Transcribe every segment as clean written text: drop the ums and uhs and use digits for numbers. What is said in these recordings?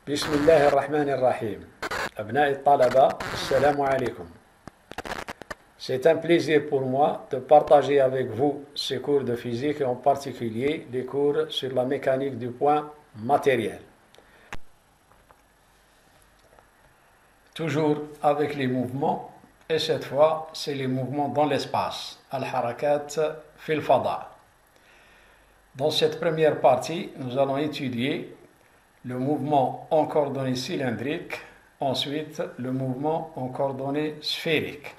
بسم الله الرحمن الرحيم. أبناء الطلبة السلام عليكم. C'est un plaisir pour moi de partager avec vous ces cours de physique et en particulier les cours sur la mécanique du point matériel. Toujours avec les mouvements, et cette fois c'est les mouvements dans l'espace, al-harakat fil fada. Dans cette première partie, nous allons étudier le mouvement en coordonnées cylindriques, ensuite le mouvement en coordonnées sphériques.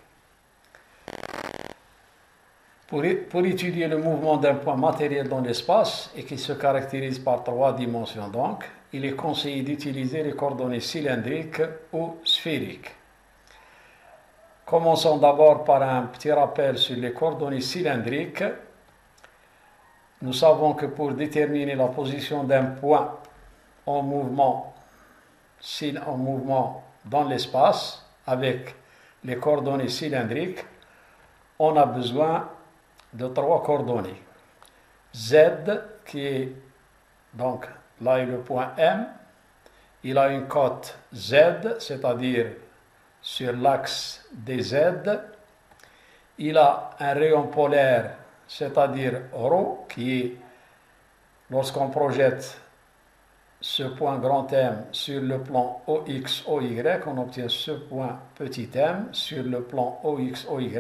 Pour étudier le mouvement d'un point matériel dans l'espace et qui se caractérise par 3 dimensions donc, il est conseillé d'utiliser les coordonnées cylindriques ou sphériques. Commençons d'abord par un petit rappel sur les coordonnées cylindriques. Nous savons que pour déterminer la position d'un point en mouvement dans l'espace avec les coordonnées cylindriques, on a besoin de 3 coordonnées. Z, qui est donc là est le point M, il a une cote Z, c'est-à-dire sur l'axe des Z. Il a un rayon polaire, c'est-à-dire ρ, qui est, lorsqu'on projette ce point grand M sur le plan OX, OY, on obtient ce point petit m sur le plan OX, OY.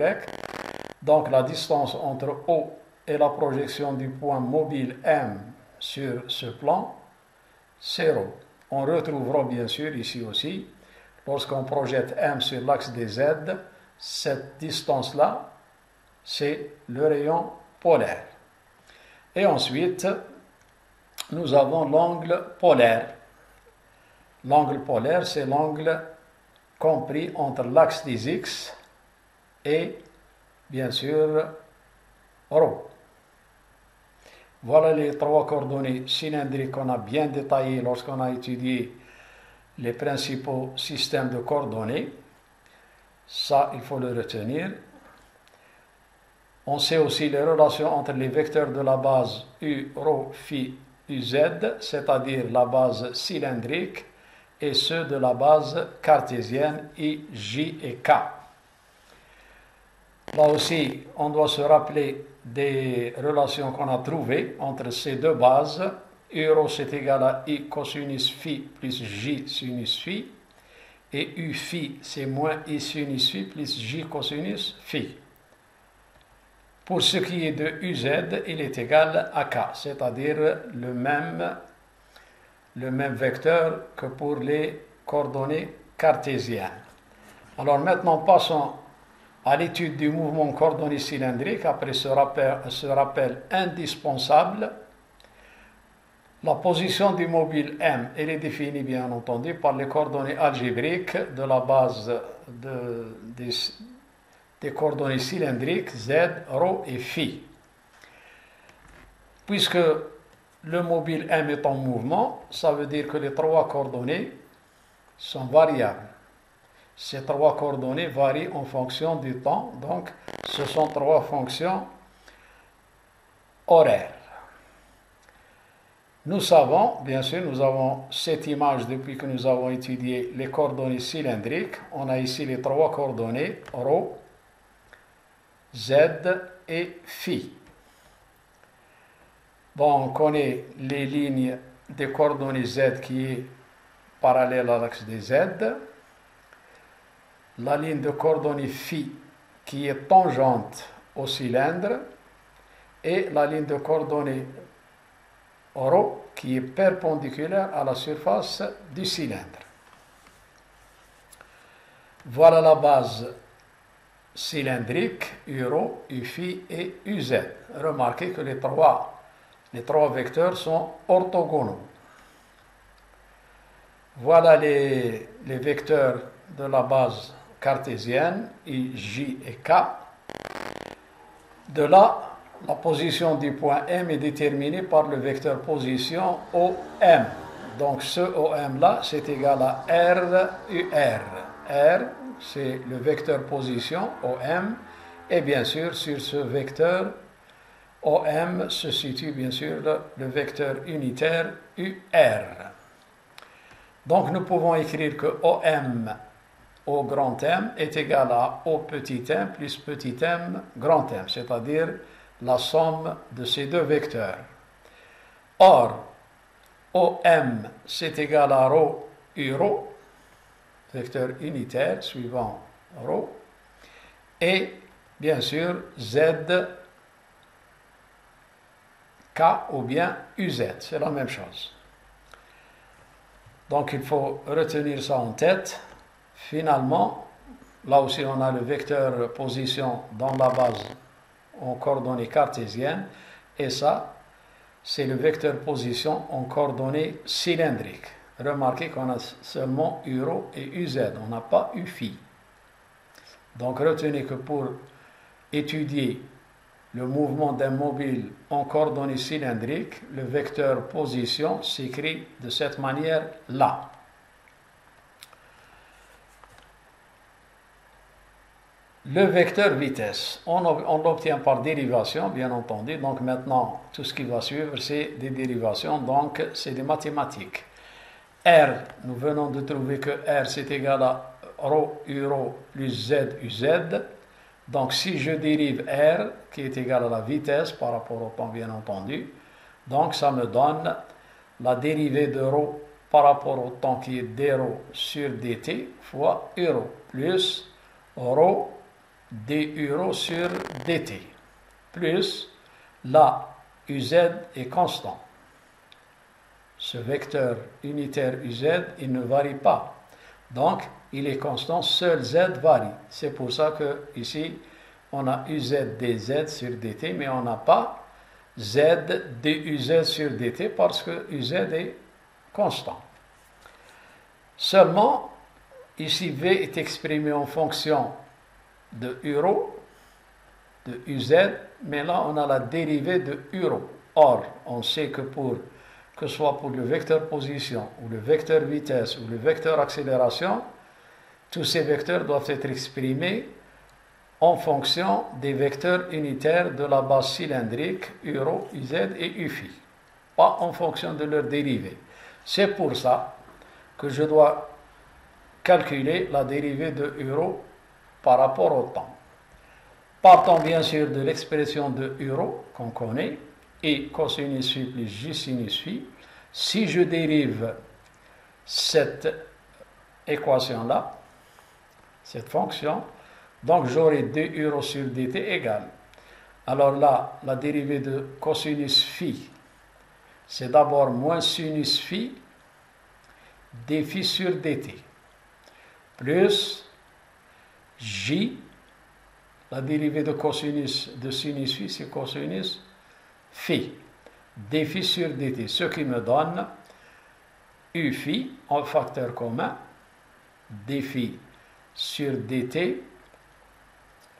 Donc la distance entre O et la projection du point mobile M sur ce plan, c'est ρ. On retrouvera bien sûr ici aussi, lorsqu'on projette M sur l'axe des Z, cette distance-là, c'est le rayon polaire. Et ensuite, nous avons l'angle polaire. L'angle polaire, c'est l'angle compris entre l'axe des X et, bien sûr, ρ. Voilà les 3 coordonnées cylindriques qu'on a bien détaillées lorsqu'on a étudié les principaux systèmes de coordonnées. Ça, il faut le retenir. On sait aussi les relations entre les vecteurs de la base U, ρ, φ, UZ, c'est-à-dire la base cylindrique, et ceux de la base cartésienne I, J et K. Là aussi, on doit se rappeler des relations qu'on a trouvées entre ces deux bases. U, c'est égal à I cosinus phi plus J sinus phi, et U phi, c'est moins I sinus phi plus J cosinus phi. Pour ce qui est de UZ, il est égal à K, c'est-à-dire le même vecteur que pour les coordonnées cartésiennes. Alors maintenant, passons à l'étude du mouvement coordonné cylindrique, après ce rappel indispensable. La position du mobile M, elle est définie bien entendu par les coordonnées algébriques de la base des coordonnées cylindriques Z, ρ et φ. Puisque le mobile M est en mouvement, ça veut dire que les 3 coordonnées sont variables. Ces 3 coordonnées varient en fonction du temps, donc ce sont 3 fonctions horaires. Nous savons, bien sûr, nous avons cette image depuis que nous avons étudié les coordonnées cylindriques. On a ici les 3 coordonnées ρ, Z et φ. Bon, on connaît les lignes des coordonnées Z qui est parallèle à l'axe des Z, la ligne de coordonnées φ qui est tangente au cylindre et la ligne de coordonnées ρ qui est perpendiculaire à la surface du cylindre. Voilà la base cylindrique, Uρ, Uφ et UZ. Remarquez que les trois vecteurs sont orthogonaux. Voilà les vecteurs de la base cartésienne, I, J et K. De là, la position du point M est déterminée par le vecteur position OM. Donc ce OM-là, c'est égal à R, UR. R, c'est le vecteur position OM, et bien sûr sur ce vecteur OM se situe bien sûr le vecteur unitaire UR. Donc nous pouvons écrire que OM au grand M est égal à O petit m plus petit m grand M, c'est-à-dire la somme de ces deux vecteurs. Or, OM c'est égal à ρ U, vecteur unitaire suivant ρ, et bien sûr Z K ou bien UZ, c'est la même chose. Donc il faut retenir ça en tête. Finalement, là aussi on a le vecteur position dans la base en coordonnées cartésiennes, et ça, c'est le vecteur position en coordonnées cylindriques. Remarquez qu'on a seulement URO et UZ, on n'a pas UFI. Donc retenez que pour étudier le mouvement d'un mobile en coordonnées cylindriques, le vecteur position s'écrit de cette manière-là. Le vecteur vitesse, on l'obtient par dérivation, bien entendu. Donc maintenant, tout ce qui va suivre, c'est des dérivations, donc c'est des mathématiques. R, nous venons de trouver que R, c'est égal à ρ URO plus Z UZ. Donc si je dérive R, qui est égal à la vitesse par rapport au temps, bien entendu, donc ça me donne la dérivée de ρ par rapport au temps qui est dρ sur dt fois euro plus ρ d euro sur dt, plus la uz est constant. Ce vecteur unitaire uz, il ne varie pas. Donc, il est constant, seul z varie. C'est pour ça que ici, on a uz dz sur dt, mais on n'a pas z duz sur dt parce que uz est constant. Seulement, ici v est exprimé en fonction de euro, de uz, mais là on a la dérivée de euro. Or, on sait que que ce soit pour le vecteur position, ou le vecteur vitesse, ou le vecteur accélération, tous ces vecteurs doivent être exprimés en fonction des vecteurs unitaires de la base cylindrique euro, uz et uφ, pas en fonction de leur dérivée. C'est pour ça que je dois calculer la dérivée de euro par rapport au temps. Partons bien sûr de l'expression de euro qu'on connaît, et cosinus phi plus j sinus phi. Si je dérive cette équation-là, cette fonction, donc j'aurai 2 euro sur dt égale. Alors là, la dérivée de cosinus phi, c'est d'abord moins sinus phi dφ sur dt, plus j, la dérivée de cosinus de sinus phi, c'est cosinus phi, dφ sur dt, ce qui me donne u phi en facteur commun, dφ sur dt,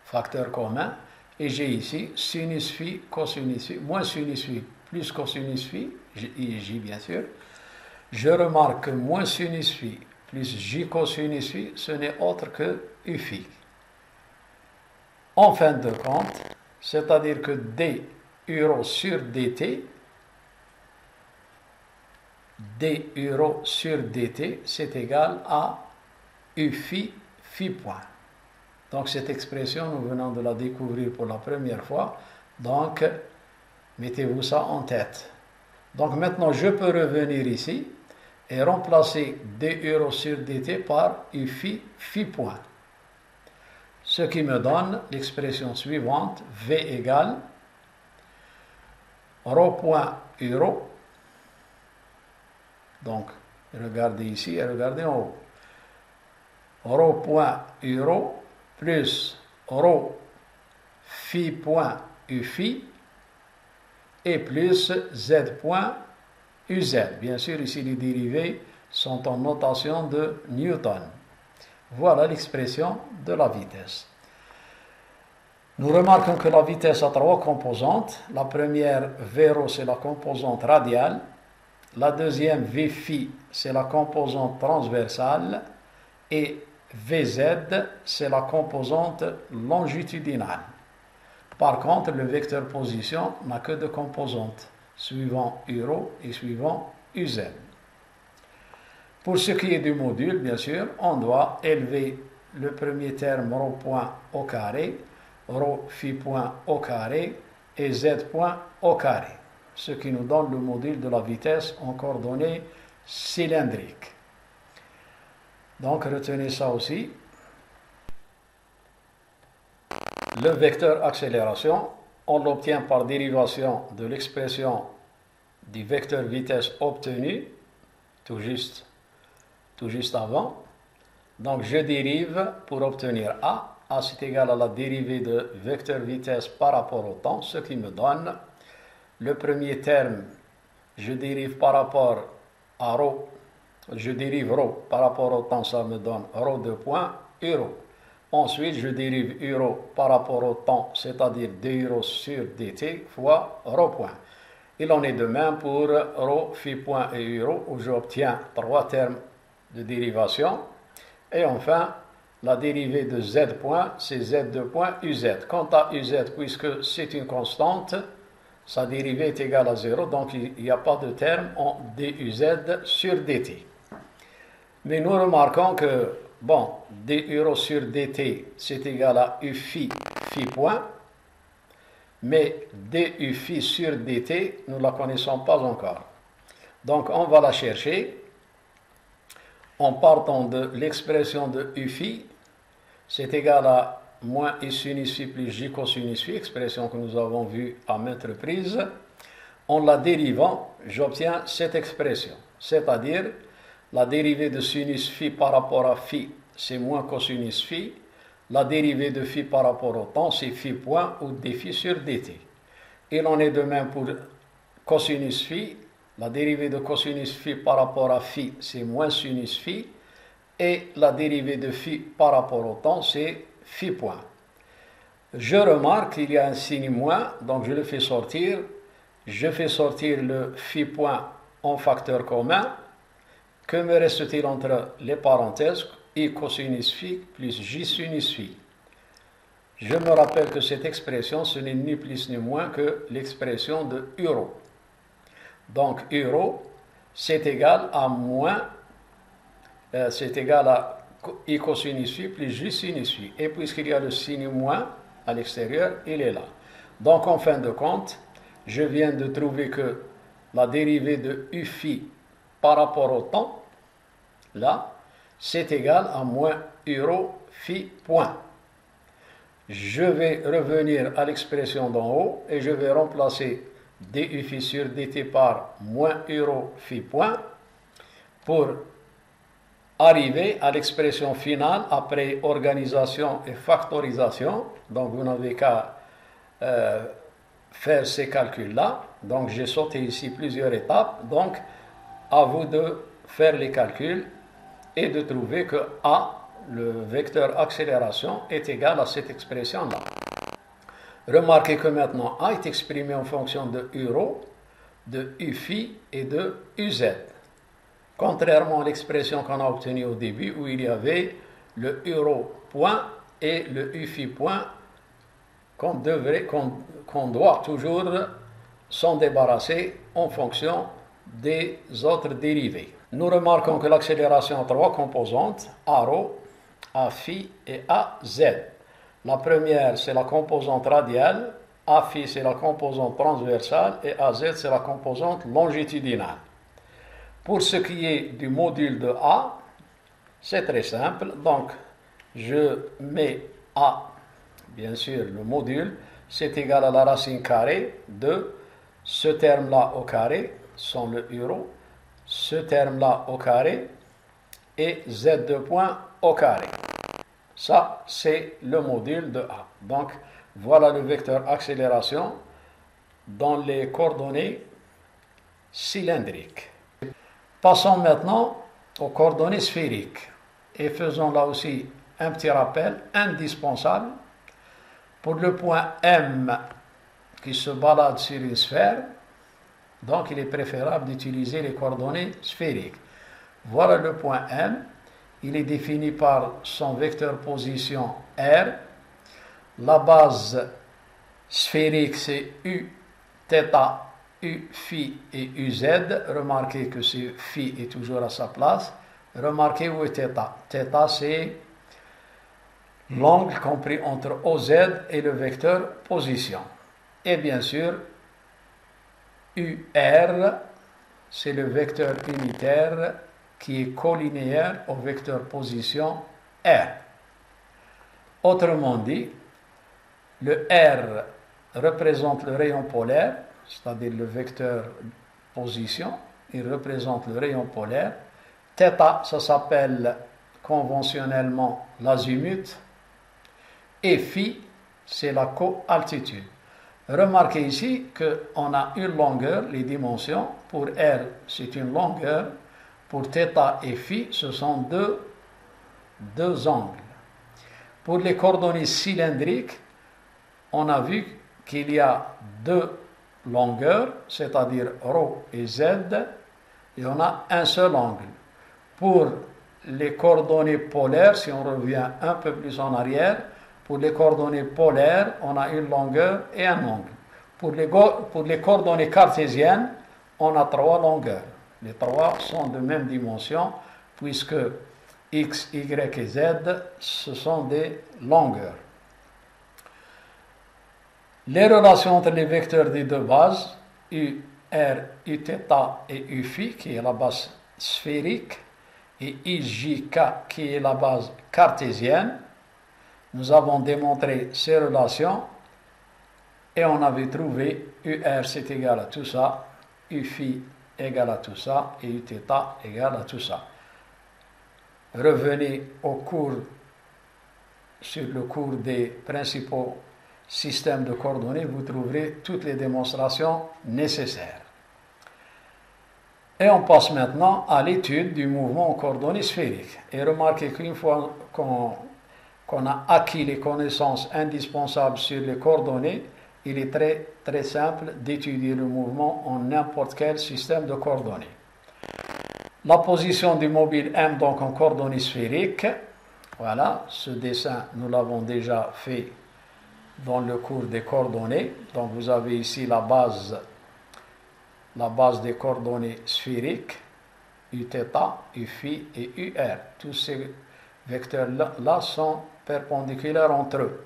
facteur commun, et j'ai ici sinus phi, cosinus phi, moins sinus phi, plus cosinus phi, j bien sûr. Je remarque que moins sinus phi plus j cosinus phi, ce n'est autre que u phi. En fin de compte, c'est-à-dire que d euro sur dt, d euro sur dt, c'est égal à u phi phi point. Donc cette expression, nous venons de la découvrir pour la première fois, donc mettez-vous ça en tête. Donc maintenant, je peux revenir ici et remplacer d euro sur dt par u phi phi point. Ce qui me donne l'expression suivante, v égale ρ point euro. Donc, regardez ici et regardez en haut. ρ point euro plus ρ phi point u phi et plus z point uz. Bien sûr, ici les dérivés sont en notation de Newton. Voilà l'expression de la vitesse. Nous remarquons que la vitesse a 3 composantes. La première, v0, c'est la composante radiale. La deuxième, v phi, c'est la composante transversale. Et vz, c'est la composante longitudinale. Par contre, le vecteur position n'a que 2 composantes, suivant euro et suivant uz. Pour ce qui est du module, bien sûr, on doit élever le premier terme ρ point au carré, ρ phi point au carré et z point au carré, ce qui nous donne le module de la vitesse en coordonnées cylindriques. Donc retenez ça aussi. Le vecteur accélération, on l'obtient par dérivation de l'expression du vecteur vitesse obtenu, tout juste avant. Donc je dérive pour obtenir A. A c'est égal à la dérivée de vecteur vitesse par rapport au temps, ce qui me donne le premier terme, je dérive par rapport à ρ, je dérive ρ par rapport au temps, ça me donne ρ de point euro. Ensuite, je dérive euro par rapport au temps, c'est-à-dire 2 euros sur dt fois ρ point. Il en est de même pour ρ, phi point et euro, où j'obtiens 3 termes de dérivation. Et enfin, la dérivée de z point, c'est z de point uz. Quant à uz, puisque c'est une constante, sa dérivée est égale à 0, donc il n'y a pas de terme en duz sur dt. Mais nous remarquons que, bon, d euros sur dt, c'est égal à u phi point, mais du phi sur dt, nous ne la connaissons pas encore. Donc on va la chercher en partant de l'expression de u phi, c'est égal à moins i sinus phi plus j cosinus phi, expression que nous avons vue à maintes reprises. En la dérivant, j'obtiens cette expression, c'est-à-dire la dérivée de sinus phi par rapport à phi, c'est moins cosinus phi. La dérivée de phi par rapport au temps, c'est phi point ou d phi sur dt. Il en est de même pour cosinus phi. La dérivée de cosinus phi par rapport à phi, c'est moins sinus phi. Et la dérivée de phi par rapport au temps, c'est phi point. Je remarque qu'il y a un signe moins, donc je le fais sortir. Je fais sortir le phi point en facteur commun. Que me reste-t-il entre les parenthèses? I cosinus phi plus j sinus phi. Je me rappelle que cette expression, ce n'est ni plus ni moins que l'expression de euro. Donc euro, c'est égal à moins, c'est égal à I cosinus phi plus j sinus phi. Et puisqu'il y a le signe moins à l'extérieur, il est là. Donc en fin de compte, je viens de trouver que la dérivée de u phi par rapport au temps, là, c'est égal à moins euro phi point. Je vais revenir à l'expression d'en haut et je vais remplacer du phi sur dt par moins euro phi point pour arriver à l'expression finale après organisation et factorisation. Donc vous n'avez qu'à faire ces calculs-là. Donc j'ai sauté ici plusieurs étapes. Donc à vous de faire les calculs et de trouver que A, le vecteur accélération, est égal à cette expression-là. Remarquez que maintenant A est exprimé en fonction de euro, de u phi et de uz. Contrairement à l'expression qu'on a obtenue au début où il y avait le euro point et le u phi point qu'on doit toujours s'en débarrasser en fonction des autres dérivés. Nous remarquons que l'accélération a 3 composantes, A rho, A phi et A z. La première, c'est la composante radiale, A phi, c'est la composante transversale et A z, c'est la composante longitudinale. Pour ce qui est du module de A, c'est très simple. Donc, je mets A, bien sûr, le module, c'est égal à la racine carrée de ce terme-là au carré, sans le euro, ce terme-là au carré et z2 point au carré. Ça, c'est le module de A. Donc, voilà le vecteur accélération dans les coordonnées cylindriques. Passons maintenant aux coordonnées sphériques et faisons là aussi un petit rappel indispensable. Pour le point M qui se balade sur une sphère, donc il est préférable d'utiliser les coordonnées sphériques. Voilà le point M. Il est défini par son vecteur position R. La base sphérique, c'est U, θ, U, phi et UZ. Remarquez que ce phi est toujours à sa place. Remarquez où est θ. θ, c'est l'angle compris entre OZ et le vecteur position. Et bien sûr, UR, c'est le vecteur unitaire qui est collinéaire au vecteur position R. Autrement dit, le R représente le rayon polaire, c'est-à-dire le vecteur position, il représente le rayon polaire. Θ, ça s'appelle conventionnellement l'azimut, et phi, c'est la co-altitude. Remarquez ici qu'on a une longueur, les dimensions. Pour R, c'est une longueur. Pour θ et phi, ce sont deux angles. Pour les coordonnées cylindriques, on a vu qu'il y a deux longueurs, c'est-à-dire ρ et z, et on a un seul angle. Pour les coordonnées polaires, si on revient un peu plus en arrière, pour les coordonnées polaires, on a une longueur et un angle. Pour les coordonnées cartésiennes, on a trois longueurs. Les trois sont de même dimension, puisque x, y et z, ce sont des longueurs. Les relations entre les vecteurs des deux bases, u, r, uθ et uφ, qui est la base sphérique, et ijk, qui est la base cartésienne, nous avons démontré ces relations et on avait trouvé UR c'est égal à tout ça, UφI égal à tout ça et Uθ égal à tout ça. Revenez sur le cours des principaux systèmes de coordonnées, vous trouverez toutes les démonstrations nécessaires. Et on passe maintenant à l'étude du mouvement en coordonnées sphériques. Et remarquez qu'une fois qu'on a acquis les connaissances indispensables sur les coordonnées, il est très, très simple d'étudier le mouvement en n'importe quel système de coordonnées. La position du mobile M, donc en coordonnées sphériques, voilà, ce dessin, nous l'avons déjà fait dans le cours des coordonnées. Donc vous avez ici la base des coordonnées sphériques, Uθ, Uφ et UR. Tous ces vecteurs-là sont perpendiculaires entre eux.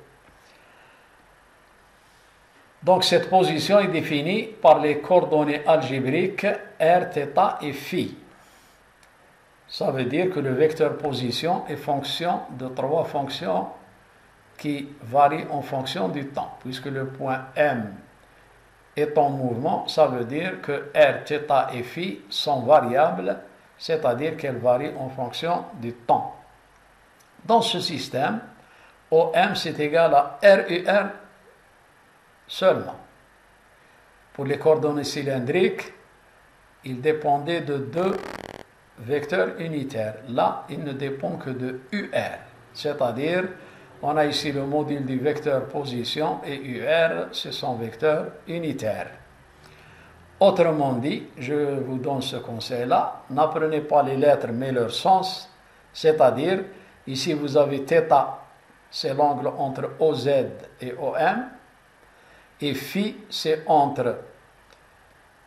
Donc cette position est définie par les coordonnées algébriques R, θ et φ. Ça veut dire que le vecteur position est fonction de trois fonctions qui varient en fonction du temps. Puisque le point M est en mouvement, ça veut dire que R, θ et φ sont variables, c'est-à-dire qu'elles varient en fonction du temps. Dans ce système, OM c'est égal à RUR seulement. Pour les coordonnées cylindriques, il dépendait de deux vecteurs unitaires. Là, il ne dépend que de UR, c'est-à-dire on a ici le module du vecteur position et UR, c'est son vecteur unitaire. Autrement dit, je vous donne ce conseil-là, n'apprenez pas les lettres mais leur sens, c'est-à-dire, ici vous avez θ, c'est l'angle entre OZ et OM, et Φ, c'est entre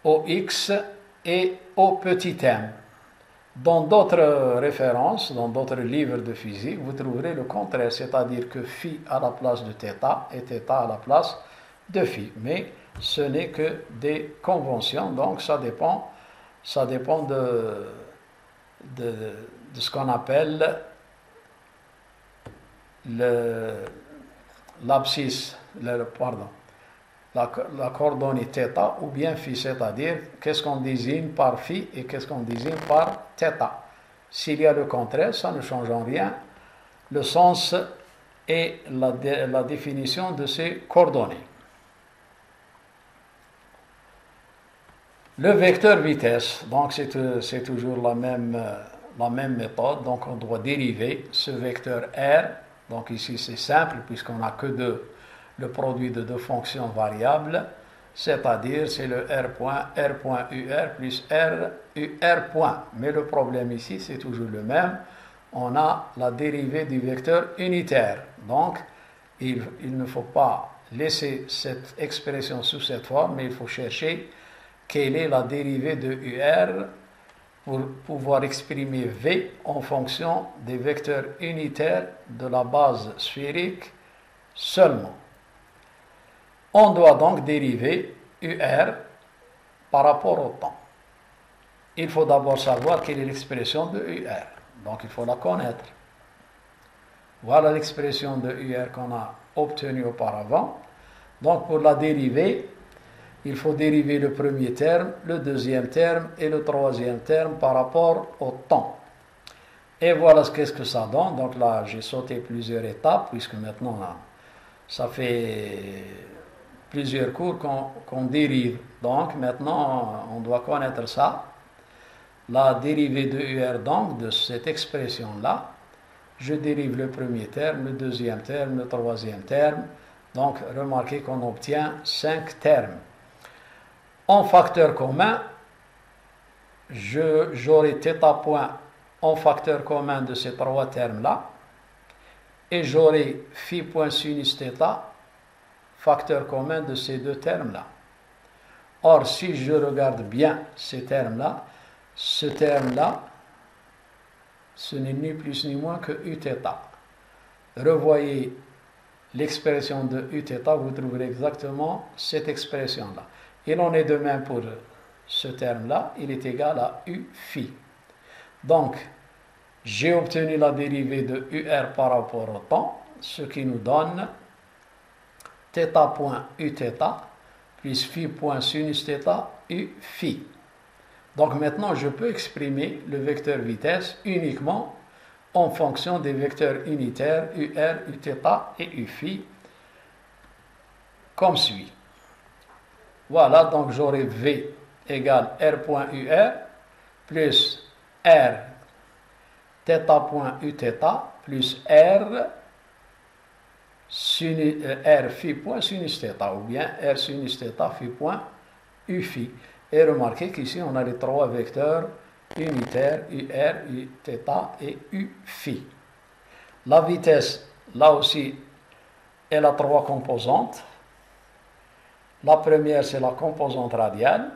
OX et O petit m. Dans d'autres références, dans d'autres livres de physique, vous trouverez le contraire, c'est-à-dire que Φ à la place de θ et θ à la place de Φ. Mais ce n'est que des conventions, donc ça dépend de ce qu'on appelle l'abscisse, la coordonnée θ ou bien φ, c'est-à-dire qu'est-ce qu'on désigne par φ et qu'est-ce qu'on désigne par θ. S'il y a le contraire, ça ne change en rien le sens et la définition de ces coordonnées. Le vecteur vitesse, donc c'est toujours la même méthode, donc on doit dériver ce vecteur R, donc ici c'est simple puisqu'on n'a que le produit de deux fonctions variables, c'est-à-dire c'est le R.UR plus RUR. Mais le problème ici, c'est toujours le même. On a la dérivée du vecteur unitaire. Donc, il ne faut pas laisser cette expression sous cette forme, mais il faut chercher quelle est la dérivée de UR pour pouvoir exprimer V en fonction des vecteurs unitaires de la base sphérique seulement. On doit donc dériver UR par rapport au temps. Il faut d'abord savoir quelle est l'expression de UR. Donc il faut la connaître. Voilà l'expression de UR qu'on a obtenue auparavant. Donc pour la dériver, il faut dériver le premier terme, le deuxième terme et le troisième terme par rapport au temps. Et voilà qu'est-ce que ça donne. Donc là, j'ai sauté plusieurs étapes, puisque maintenant, ça fait plusieurs cours qu'on dérive. Donc maintenant, on doit connaître ça. La dérivée de UR, donc, de cette expression-là, je dérive le premier terme, le deuxième terme, le troisième terme. Donc, remarquez qu'on obtient 5 termes. En facteur commun, j'aurai θ point en facteur commun de ces 3 termes-là, et j'aurai phi point sinus θ, facteur commun de ces 2 termes-là. Or, si je regarde bien ces termes-là, ce terme-là, ce n'est ni plus ni moins que Uθ. Revoyez l'expression de Uθ, vous trouverez exactement cette expression-là. Il en est de même pour ce terme-là, il est égal à U phi. Donc, j'ai obtenu la dérivée de UR par rapport au temps, ce qui nous donne θ point Uθ plus phi point sinus θ U phi. Donc maintenant, je peux exprimer le vecteur vitesse uniquement en fonction des vecteurs unitaires UR, Uθ et U phi, comme suit. Voilà, donc j'aurai V égale R point UR plus R θ point Uθ plus R phi point sinus θ, ou bien R sinus θ phi point U phi. Et remarquez qu'ici, on a les 3 vecteurs unitaires, UR, Uθ et U phi. La vitesse, là aussi, elle a 3 composantes. La première, c'est la composante radiale,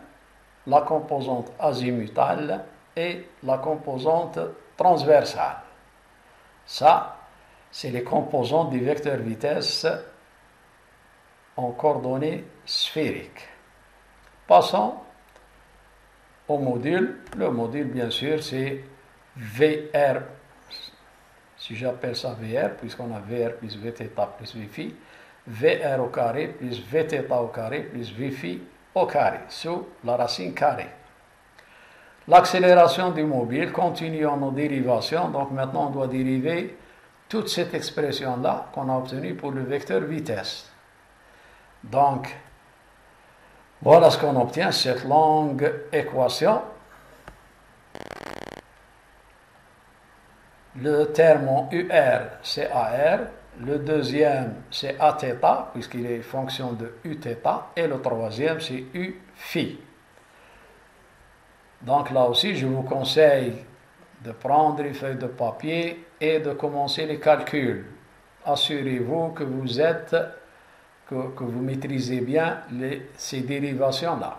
la composante azimutale et la composante transversale. Ça, c'est les composantes du vecteur vitesse en coordonnées sphériques. Passons au module. Le module, bien sûr, c'est VR, si j'appelle ça VR, puisqu'on a VR plus Vθ plus Vφ, VR au carré plus Vθ au carré plus Vφ au carré, sous la racine carrée. L'accélération du mobile continue en nos dérivations, donc maintenant on doit dériver toute cette expression-là qu'on a obtenue pour le vecteur vitesse. Donc, voilà ce qu'on obtient, cette longue équation. Le terme en UR, c'est AR. Le deuxième, c'est Aθ, puisqu'il est fonction de Uθ. Et le troisième, c'est U phi. Donc là aussi, je vous conseille de prendre une feuille de papier et de commencer les calculs. Assurez-vous que vous maîtrisez bien ces dérivations-là.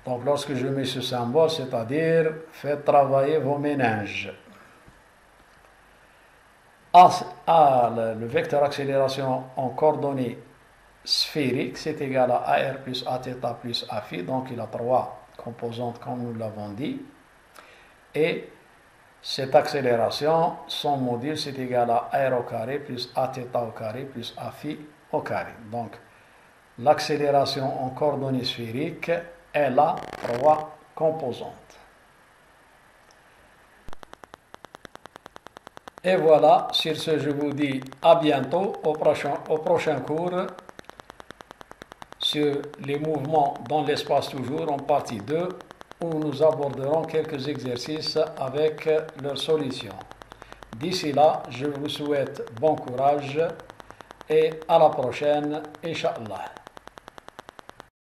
Donc lorsque je mets ce symbole, c'est-à-dire faites travailler vos méninges. Le vecteur accélération en coordonnées sphériques, c'est égal à AR plus Aθ plus Aφ, donc il a 3 composantes comme nous l'avons dit. Et cette accélération, son module, c'est égal à R au carré plus Aθ au carré plus Aφ au carré. Donc, l'accélération en coordonnées sphériques, elle a 3 composantes. Et voilà, sur ce, je vous dis à bientôt au prochain cours sur les mouvements dans l'espace toujours en partie 2, où nous aborderons quelques exercices avec leurs solutions. D'ici là, je vous souhaite bon courage et à la prochaine, Inch'Allah.